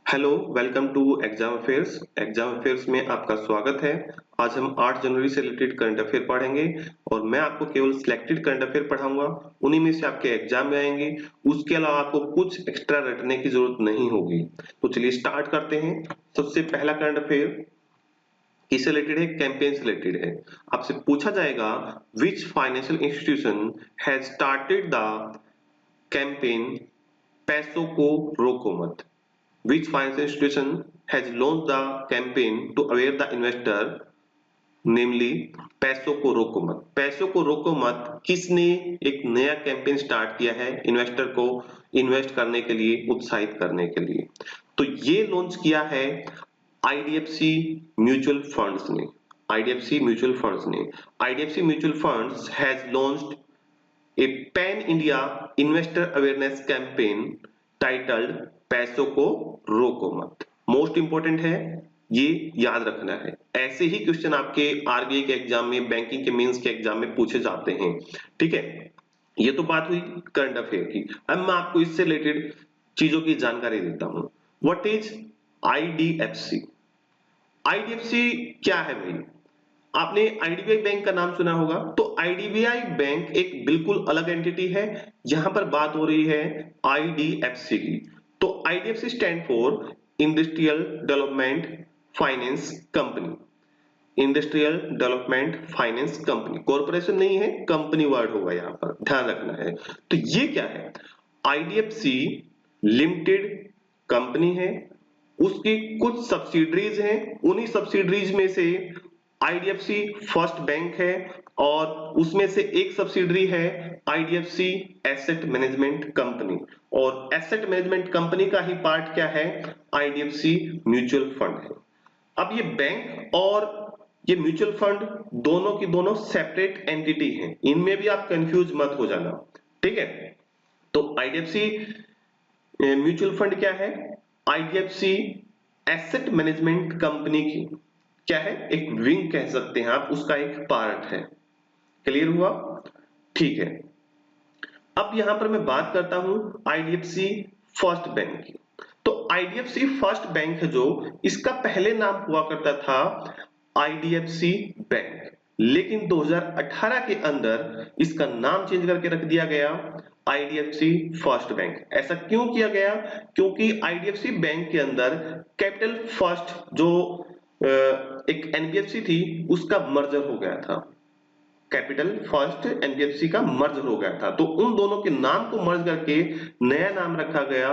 Hello, welcome to exam affairs. Exam affairs में आपका स्वागत है। आज हम 8 जनवरी से रिलेटेड करंट अफेयर पढ़ेंगे और मैं आपको केवल सिलेक्टेड करंट अफेयर पढ़ाऊंगा। उन्हीं में से आपके एग्जाम में आएंगे। उसके अलावा आपको कुछ एक्स्ट्रा रटने की जरूरत नहीं होगी। तो चलिए स्टार्ट करते हैं। सबसे पहला करंट अफेयर किससे रिलेटेड है? कैंपेन से रिलेटेड है। आपसे पूछा जाएगा, which financial institution has started the campaign पैसों को रोको मत? Which financial institution has launched the campaign to aware the investor, namely पैसों को रोको मत? पैसों को रोको मत किसने एक नया कैंपेन स्टार्ट किया है इन्वेस्टर को इन्वेस्ट करने के लिए, उत्साहित करने के लिए? तो ये लॉन्च किया है आईडीएफसी म्यूचुअल फंड्स ने। आईडीएफसी म्यूचुअल फंड्स ने IDFC mutual funds has launched A pan India investor awareness campaign titled पैसों को रोको मत। मोस्ट इंपोर्टेंट है, ये याद रखना है। ऐसे ही क्वेश्चन आपके आरबीआई के एग्जाम में, बैंकिंग के मेंस के एग्जाम में पूछे जाते हैं। ठीक है, ये तो बात हुई करंट अफेयर की। अब मैं आपको इससे रिलेटेड चीजों की जानकारी देता हूं। What is IDFC? आईडीएफसी क्या है भाई? आपने आईडीबीआई बैंक का नाम सुना होगा। तो आईडीबीआई बैंक एक बिल्कुल अलग एंटिटी है। यहां पर बात हो रही है आईडीएफसी की। तो IDFC stand for industrial development finance company. Industrial development finance company, corporation नहीं है, कंपनी वर्ड होगा यहां पर, ध्यान रखना है। तो ये क्या है? आईडीएफसी लिमिटेड कंपनी है, उसकी कुछ सब्सिडरीज हैं। उन्हीं सब्सिडरीज में से आईडीएफसी फर्स्ट बैंक है और उसमें से एक सब्सिडरी है आईडीएफसी एसेट मैनेजमेंट कंपनी। और एसेट मैनेजमेंट कंपनी का ही पार्ट क्या है? आईडीएफसी म्यूचुअल फंड है। अब ये बैंक और ये म्यूचुअल फंड दोनों की दोनों सेपरेट एंटिटी हैं। इनमें भी आप कंफ्यूज मत हो जाना। ठीक है, तो आईडीएफसी म्यूचुअल फंड क्या है? आईडीएफसी एसेट मैनेजमेंट कंपनी की क्या है? एक विंग कह सकते हैं आप, उसका एक पार्ट है। क्लियर हुआ? ठीक है, अब यहां पर मैं बात करता हूं आईडीएफसी फर्स्ट बैंक की। तो आईडीएफसी फर्स्ट बैंक है जो, इसका पहले नाम हुआ करता था आईडीएफसी बैंक, लेकिन 2018 के अंदर इसका नाम चेंज करके रख दिया गया आईडीएफसी फर्स्ट बैंक। ऐसा क्यों किया गया? क्योंकि आईडीएफसी बैंक के अंदर कैपिटल फर्स्ट जो एक एनबीएफसी थी उसका मर्जर हो गया था। कैपिटल फर्स्ट एनबीएफसी का मर्ज हो गया था, तो उन दोनों के नाम को मर्ज करके नया नाम रखा गया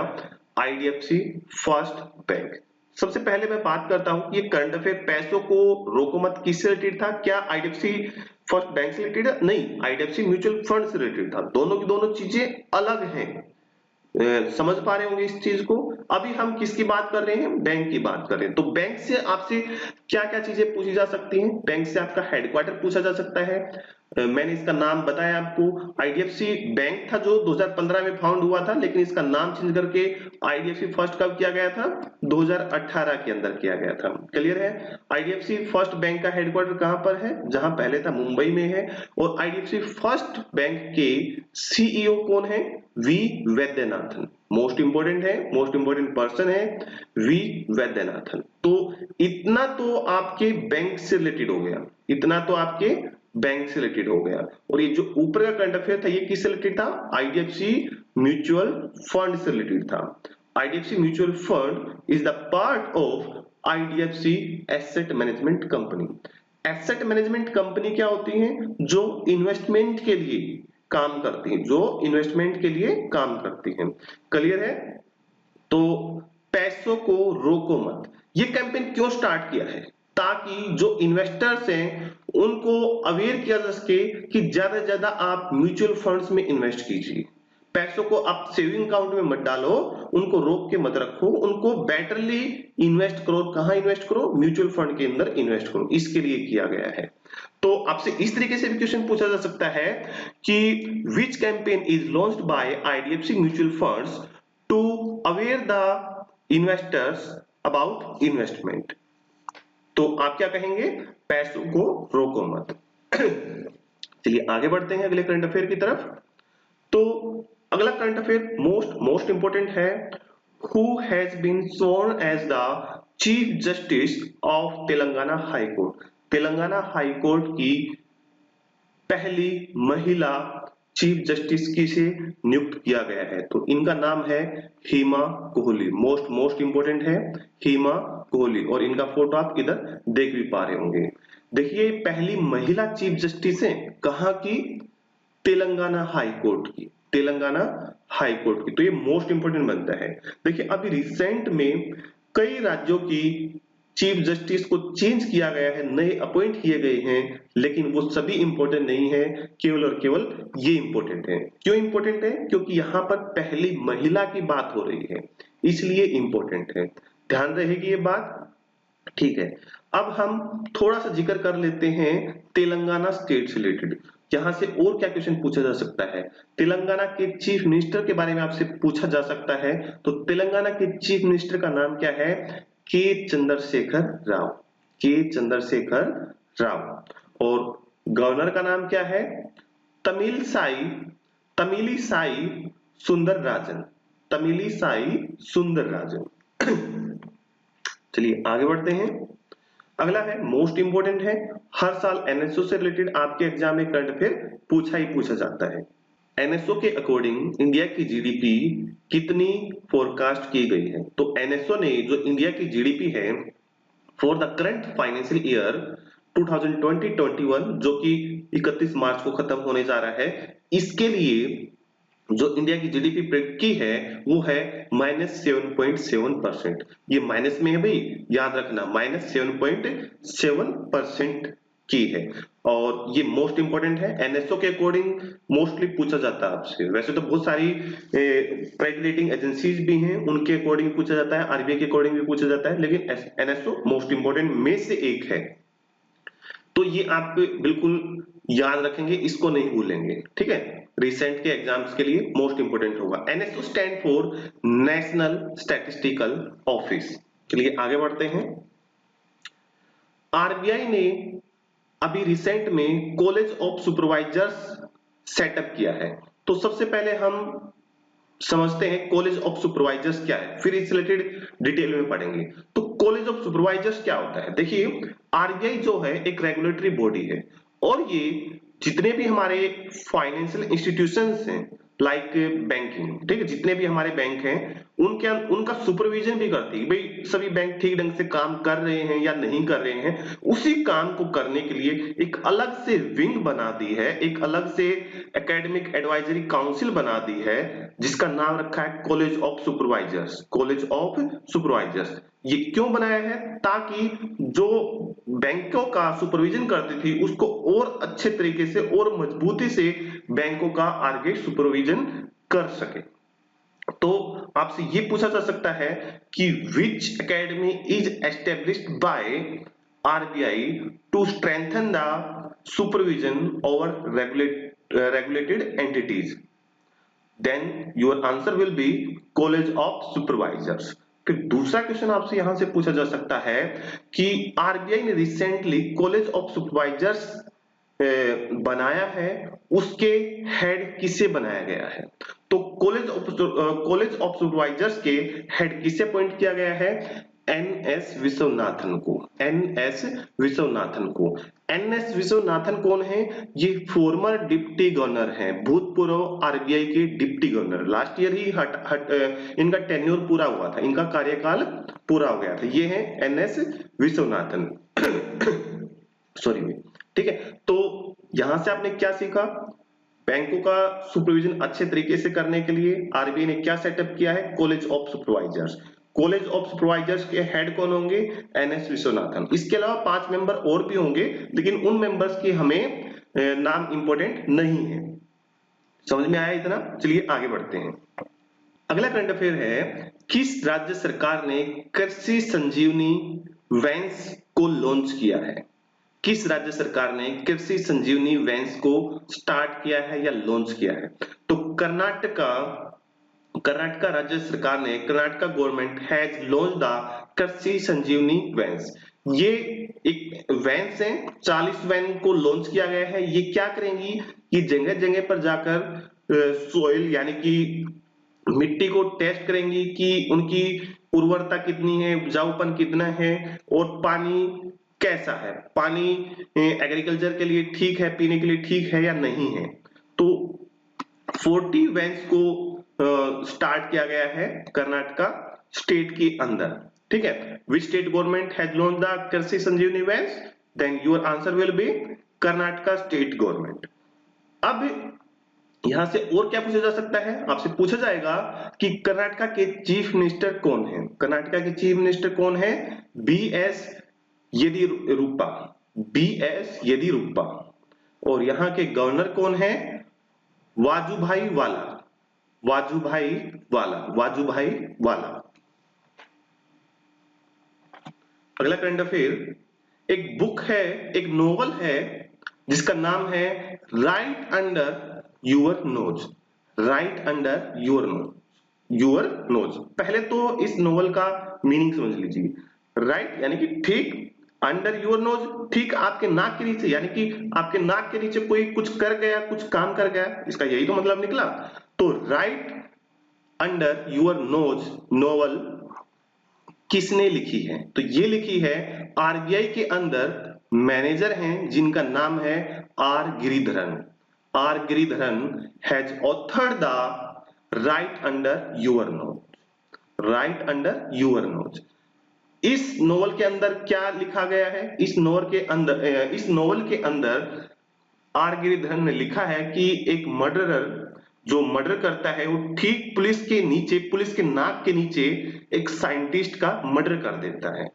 आईडीएफसी फर्स्ट बैंक। सबसे पहले मैं बात करता हूं कि ये करंट अफेयर पैसों को रोको मत किससे रिलेटेड था? क्या आईडीएफसी फर्स्ट बैंक से रिलेटेड है? नहीं, आईडीएफसी म्यूचुअल फंड से रिलेटेड था। दोनों की दोनों चीजें अलग हैं। समझ पा रहे होंगे इस चीज को। अभी हम किसकी बात कर रहे हैं? बैंक की बात कर रहे हैं। तो बैंक से आपसे क्या क्या चीजें पूछी जा सकती हैं? बैंक से आपका हेडक्वार्टर पूछा जा सकता है। मैंने इसका नाम बताया आपको। आईडीएफसी बैंक था जो 2015 में फाउंड हुआ था, लेकिन इसका नाम चेंज करके आईडीएफसी फर्स्ट कब किया गया था? 2018 के अंदर किया गया था। क्लियर है? आईडीएफसी फर्स्ट बैंक का हेडक्वार्टर कहां पर है? जहां पहले था मुंबई में है। और आईडीएफसी फर्स्ट बैंक के सीईओ कौन है? वी वैद्यनाथन। मोस्ट इंपोर्टेंट है, मोस्ट इंपोर्टेंट पर्सन है वी वैद्यनाथन। तो इतना तो आपके बैंक से रिलेटेड हो गया, इतना तो आपके बैंक से रिलेटेड हो गया। और ये जो ऊपर का करंट अफेयर था ये किससे रिलेटेड था? आईडीएफसी म्यूचुअल फंड से रिलेटेड था। IDFC mutual fund is the part of IDFC asset management company. Asset management company क्या होती है? जो इन्वेस्टमेंट के लिए काम करती हैं, जो इन्वेस्टमेंट के लिए काम करती हैं। क्लियर है? तो पैसों को रोको मत, ये कैंपेन क्यों स्टार्ट किया है? ताकि जो इन्वेस्टर्स हैं उनको अवेयर किया जा सके कि ज्यादा से ज्यादा आप म्यूचुअल फंड्स में इन्वेस्ट कीजिए। पैसों को आप सेविंग अकाउंट में मत डालो, उनको रोक के मत रखो, उनको बेटरली इन्वेस्ट करो। कहां इन्वेस्ट करो? म्यूचुअल फंड के अंदर इन्वेस्ट करो। इसके लिए किया गया है। तो आपसे इस तरीके से भी क्वेश्चन पूछा जा सकता है कि which campaign is launched by IDFC mutual funds to aware the investors about investment. तो आप क्या कहेंगे? पैसों को रोको मत। चलिए आगे बढ़ते हैं अगले करंट अफेयर की तरफ। तो अगला करंट अफेयर मोस्ट इंपोर्टेंट है। who has been sworn as the Chief Justice of Telangana High Court? Telangana high court की पहली महिला चीफ जस्टिस किसे नियुक्त किया गया है? तो इनका नाम है हिमा कोहली। मोस्ट इंपोर्टेंट है हिमा कोहली, और इनका फोटो आप इधर देख भी पा रहे होंगे। देखिए पहली महिला चीफ जस्टिस है कहां की? तेलंगाना हाई कोर्ट की, तेलंगाना हाई कोर्ट की। तो ये मोस्ट इंपोर्टेंट बनता है। देखिए अभी रिसेंट में कई राज्यों की चीफ जस्टिस को चेंज किया गया है, नए अपॉइंट किए गए हैं, लेकिन वो सभी इंपॉर्टेंट नहीं है, केवल और केवल ये इंपॉर्टेंट है। क्यों इंपॉर्टेंट है? क्योंकि यहाँ पर पहली महिला की बात हो रही है, इसलिए इंपॉर्टेंट है। ध्यान रहेगी ये बात, ठीक है। अब हम थोड़ा सा जिक्र कर लेते हैं तेलंगाना स्टेट से रिलेटेड। यहां से और क्या क्वेश्चन पूछा जा सकता है? तेलंगाना के चीफ मिनिस्टर के बारे में आपसे पूछा जा सकता है। तो तेलंगाना के चीफ मिनिस्टर का नाम क्या है? के चंद्रशेखर राव, के चंद्रशेखर राव। और गवर्नर का नाम क्या है? तमिलिसाई सुंदरराजन, तमिलिसाई सुंदरराजन। चलिए आगे बढ़ते हैं। अगला है मोस्ट इंपोर्टेंट है, हर साल एनएसओ से रिलेटेड आपके एग्जाम में करंट अफेयर पूछा ही पूछा जाता है। एनएसओ के अकॉर्डिंग इंडिया की जीडीपी कितनी फोरकास्ट की गई है? तो एनएसओ ने जो इंडिया की जीडीपी है for the current financial year 2020-21 जो कि 31 मार्च को खत्म होने जा रहा है, इसके लिए जो इंडिया की जीडीपी प्रेडिक्ट की है वो है -7.7%। ये माइनस में है भाई, याद रखना, -7.7% की है। और ये मोस्ट इंपोर्टेंट है, एनएसओ के अकॉर्डिंग मोस्टली पूछा जाता है आपसे। वैसे तो बहुत सारी क्रेडिट रेटिंग एजेंसीज भी हैं, उनके अकॉर्डिंग पूछा जाता है, आरबीआई के अकॉर्डिंग भी पूछा जाता है, लेकिन एनएसओ मोस्ट इंपोर्टेंट में से एक है। तो ये आप बिल्कुल याद रखेंगे, इसको नहीं भूलेंगे, ठीक है। रिसेंट के एग्जाम्स के लिए मोस्ट इंपोर्टेंट होगा। NSO stand for national statistical office. चलिए आगे बढ़ते हैं। आरबीआई ने अभी रिसेंट में कॉलेज ऑफ सुपरवाइजर्स सेटअप किया है। तो सबसे पहले हम समझते हैं कॉलेज ऑफ सुपरवाइजर्स क्या है, फिर इस रिलेटेड डिटेल में पढ़ेंगे। तो कॉलेज ऑफ सुपरवाइजर्स क्या होता है? देखिए आरबीआई जो है एक रेगुलेटरी बॉडी है, और ये जितने भी हमारे फाइनेंशियल इंस्टीट्यूशंस हैं लाइक बैंकिंग, ठीक है, जितने भी हमारे बैंक हैं उनका सुपरविजन भी करती है, भाई सभी बैंक ठीक ढंग से काम कर रहे हैं या नहीं कर रहे हैं। उसी काम को करने के लिए एक अलग से विंग बना दी है, एक अलग से एकेडमिक एडवाइजरी काउंसिल बना दी है, जिसका नाम रखा है college of supervisors, college of supervisors. ये क्यों बनाया है? ताकि जो बैंकों का सुपरविजन करती थी उसको और अच्छे तरीके से और मजबूती से बैंकों का आगे सुपरविजन कर सके। तो आपसे ये पूछा जा सकता है कि which academy is established by RBI to strengthen the supervision over regulated entities? Then your answer will be college of supervisors। फिर दूसरा क्वेश्चन आपसे यहां से पूछा जा सकता है कि आरबीआई ने रिसेंटली कॉलेज ऑफ सुपरवाइजर्स बनाया है, उसके हेड किसे बनाया गया है? तो कॉलेज ऑफ सुपरवाइजर्स के हेड किसे अपॉइंट किया गया है? एनएस विश्वनाथन को, एनएस विश्वनाथन को। एनएस विश्वनाथन कौन है? ये फॉर्मर डिप्टी गवर्नर हैं, भूतपूर्व आरबीआई के डिप्टी गवर्नर। लास्ट ईयर ही इनका टेन्योर पूरा हुआ था, इनका कार्यकाल पूरा हो गया था। ये है एनएस विश्वनाथन। सॉरी, ठीक है। तो यहां से आपने क्या सीखा? बैंकों का सुपरविजन अच्छे तरीके से करने के लिए आरबीआई ने क्या सेटअप किया है? College of supervisors. College of supervisors के हेड कौन होंगे? एनएस विश्वनाथन। इसके अलावा 5 मेंबर और भी होंगे, लेकिन उन मेंबर्स की हमें नाम इंपॉर्टेंट नहीं है। समझ में आया इतना? चलिए आगे बढ़ते हैं। अगला करंट अफेयर है, किस राज्य सरकार ने कृषि संजीवनी वैन्स को लॉन्च किया है? किस राज्य सरकार ने कृषि संजीवनी वैन्स को स्टार्ट किया है या लॉन्च किया है? तो कर्नाटका राज्य सरकार ने, Karnataka government has launch the Krishi Sanjivani vans. ये एक वैन्स है, 40 वैन को लॉन्च किया गया है। ये क्या करेंगी? ये जगह जगह पर जाकर सोइल यानी कि मिट्टी को टेस्ट करेंगी कि उनकी उर्वरता कितनी है, उपजाऊपन कितना है और पानी कैसा है, पानी एग्रीकल्चर के लिए ठीक है, पीने के लिए ठीक है या नहीं है। तो 40 वैन्स को स्टार्ट किया गया है कर्नाटका स्टेट के अंदर, ठीक है। Which state government has launch the Krishi Sanjivani vans? Then your answer will be Karnataka state government. अब यहां से और क्या पूछा जा सकता है, आपसे पूछा जाएगा कि कर्नाटका के चीफ मिनिस्टर कौन है। कर्नाटका के चीफ मिनिस्टर कौन है? B S Yediyurappa, B S Yediyurappa. और यहाँ के गवर्नर कौन है? वाजुभाई वाला, वाजुभाई वाला, वाजुभाई वाला। अगला करंट अफेयर, एक बुक है, एक नोवेल है जिसका नाम है right under your nose, right under your knows, your nose. पहले तो इस नोवेल का मीनिंग समझ लीजिए। राइट यानी कि ठीक, अंडर योर नोज ठीक आपके नाक के नीचे, यानी कि आपके नाक के नीचे कोई कुछ कर गया, कुछ काम कर गया, इसका यही तो मतलब निकला। तो right under your knows novel किसने लिखी है? तो ये लिखी है आरबीआई के अंदर मैनेजर हैं जिनका नाम है R Giridharan. R Giridharan has authored the right under your nose, right under your nose. इस नोवेल के अंदर क्या लिखा गया है? इस नोवेल के अंदर आर गिरिधरन ने लिखा है कि एक मर्डरर जो मर्डर करता है वो ठीक पुलिस के नीचे, पुलिस के नाक के नीचे एक साइंटिस्ट का मर्डर कर देता है।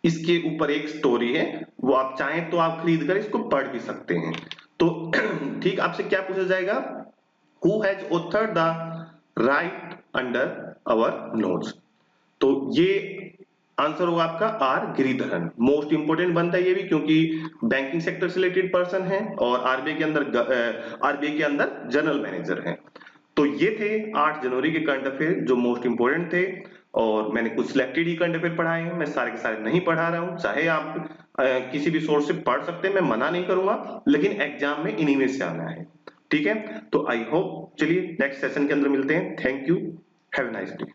इसके ऊपर एक स्टोरी है, वो आप चाहें तो आप खरीद कर इसको पढ़ भी सकते हैं। तो ठीक आपसे क्या पूछा जाएगा? Who has authored the right under our knows? तो ये आंसर होगा आपका आर गिरिधरन। मोस्ट इंपोर्टेंट बनता है ये भी, क्योंकि बैंकिंग सेक्टर से रिलेटेड पर्सन है और आरबीआई के अंदर जनरल मैनेजर हैं। तो ये थे 8 जनवरी के करंट अफेयर जो मोस्ट इंपोर्टेंट थे, और मैंने कुछ सिलेक्टेड ही करंट अफेयर पढ़ाए हैं, मैं सारे के सारे नहीं पढ़ा रहा हूं। चाहे आप किसी भी सोर्स से पढ़ सकते हैं, मैं मना नहीं करूंगा, लेकिन एग्जाम में इन्हीं में से आना है, ठीक है। तो आई होप, चलिए नेक्स्ट सेशन के अंदर मिलते हैं। Thank you, have a nice day.